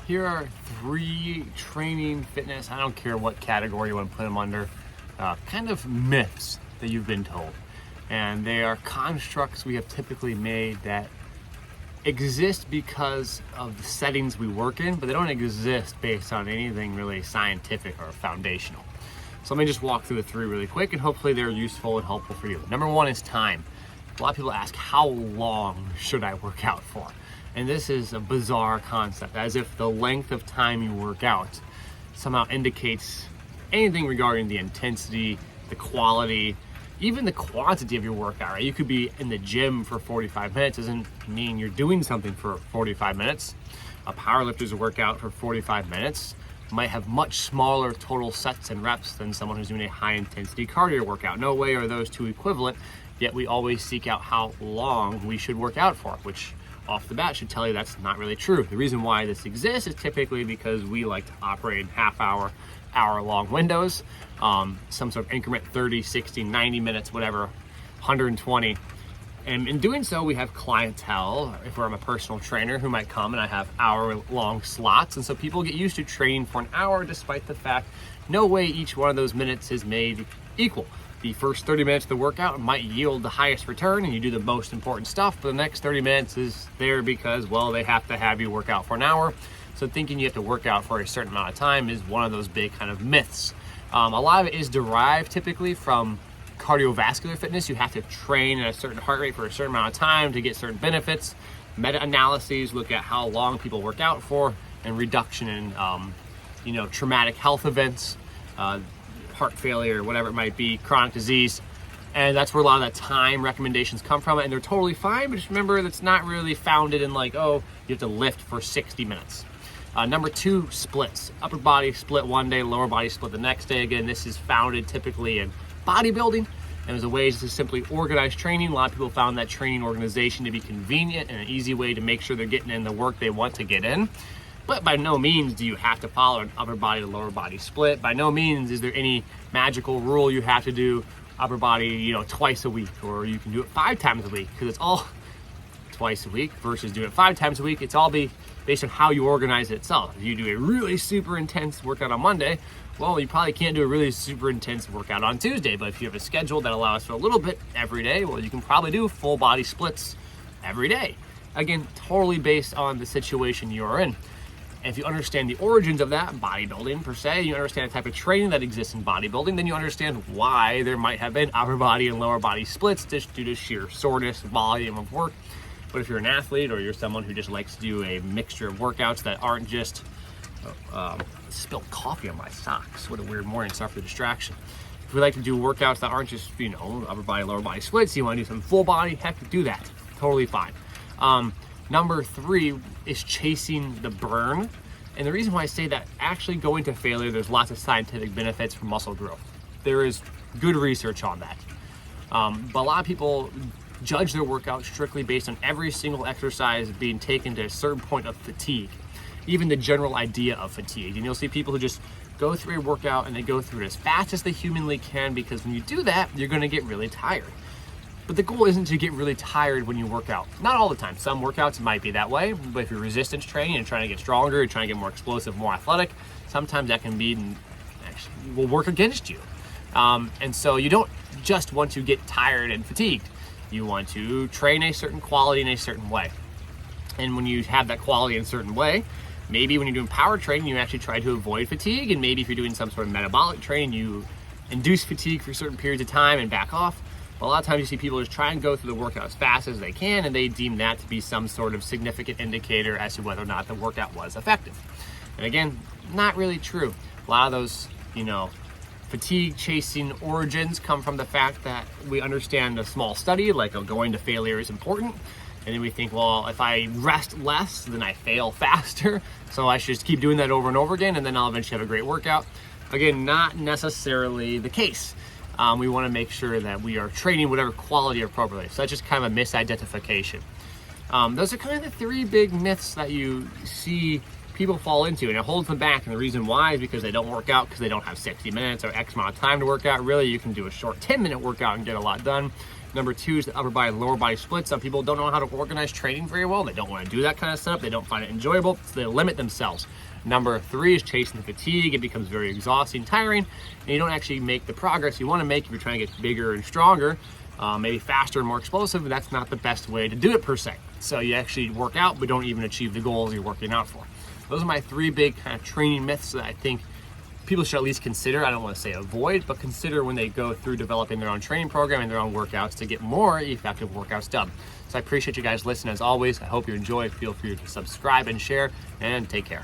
Here are 3 training, fitness, I don't care what category you want to put them under, kind of myths that you've been told. And they are constructs we have typically made that exist because of the settings we work in, but they don't exist based on anything really scientific or foundational. So let me just walk through the 3 really quick, and hopefully they're useful and helpful for you. Number 1 is time. A lot of people ask, how long should I work out for? And this is a bizarre concept, as if the length of time you work out somehow indicates anything regarding the intensity, the quality, even the quantity of your workout, right? You could be in the gym for 45 minutes, doesn't mean you're doing something for 45 minutes. A powerlifter's workout for 45 minutes might have much smaller total sets and reps than someone who's doing a high intensity cardio workout. No way are those 2 equivalent, yet we always seek out how long we should work out for, which off the bat should tell you that's not really true. The reason why this exists is typically because we like to operate in half-hour, hour-long windows, some sort of increment, 30, 60, 90 minutes, whatever, 120. And in doing so, we have clientele, if I'm a personal trainer, who might come and I have hour-long slots. And so people get used to training for an hour, despite the fact no way each one of those minutes is made equal. The first 30 minutes of the workout might yield the highest return and you do the most important stuff, but the next 30 minutes is there because, well, they have to have you work out for an hour. So thinking you have to work out for a certain amount of time is one of those big kind of myths. A lot of it is derived typically from cardiovascular fitness. You have to train at a certain heart rate for a certain amount of time to get certain benefits. Meta-analyses look at how long people work out for and reduction in, traumatic health events, heart failure, whatever it might be, chronic disease. And that's where a lot of that time recommendations come from, and they're totally fine, but just remember that's not really founded in like, oh, you have to lift for 60 minutes. Number 2, splits. Upper body split one day, lower body split the next day. Again, this is founded typically in bodybuilding, and there's a way to simply organize training. A lot of people found that training organization to be convenient and an easy way to make sure they're getting in the work they want to get in. But by no means do you have to follow an upper body to lower body split. By no means is there any magical rule you have to do upper body, twice a week, or you can do it 5 times a week, because it's all twice a week versus doing it 5 times a week. It's all based on how you organize it itself. If you do a really super intense workout on Monday, well, you probably can't do a really super intense workout on Tuesday. But if you have a schedule that allows for a little bit every day, well, you can probably do full body splits every day. Again, totally based on the situation you're in. And if you understand the origins of that, bodybuilding per se, you understand the type of training that exists in bodybuilding, then you understand why there might have been upper body and lower body splits just due to sheer soreness, volume of work. But if you're an athlete or you're someone who just likes to do a mixture of workouts that aren't just spilled coffee on my socks. What a weird morning. Sorry for the distraction. If we like to do workouts that aren't just, upper body, lower body splits, you want to do some full body, heck, do that. Totally fine. Number 3 is chasing the burn. And the reason why I say that, actually going to failure, there's lots of scientific benefits for muscle growth. There is good research on that. But a lot of people judge their workout strictly based on every single exercise being taken to a certain point of fatigue, even the general idea of fatigue. And you'll see people who just go through a workout and they go through it as fast as they humanly can, because when you do that, you're gonna get really tired. But the goal isn't to get really tired when you work out. Not all the time. Some workouts might be that way, but if you're resistance training and trying to get stronger, you're trying to get more explosive, more athletic, sometimes that can be, actually will work against you. And so you don't just want to get tired and fatigued. You want to train a certain quality in a certain way. And when you have that quality in a certain way, maybe when you're doing power training, you actually try to avoid fatigue. And maybe if you're doing some sort of metabolic training, you induce fatigue for certain periods of time and back off. But a lot of times you see people just try and go through the workout as fast as they can, and they deem that to be some sort of significant indicator as to whether or not the workout was effective. And again, not really true. A lot of those, fatigue chasing origins come from the fact that we understand a small study, like going to failure is important. And then we think, well, if I rest less, then I fail faster. So I should just keep doing that over and over again, and then I'll eventually have a great workout. Again, not necessarily the case. We want to make sure that we are training whatever quality appropriately. So that's just kind of a misidentification. Those are kind of the 3 big myths that you see people fall into, and it holds them back. And the reason why is because they don't work out because they don't have 60 minutes or X amount of time to work out. Really, you can do a short 10-minute workout and get a lot done. Number 2 is the upper body, lower body split. Some people don't know how to organize training very well. They don't want to do that kind of stuff. They don't find it enjoyable, so they limit themselves. Number 3 is chasing the fatigue. It becomes very exhausting, tiring, and you don't actually make the progress you want to make if you're trying to get bigger and stronger, maybe faster and more explosive. But that's not the best way to do it per se. So you actually work out, but don't even achieve the goals you're working out for. Those are my 3 big kind of training myths that I think people should at least consider. I don't want to say avoid, but consider when they go through developing their own training program and their own workouts to get more effective workouts done. So I appreciate you guys listening as always. I hope you enjoy. Feel free to subscribe and share, and take care.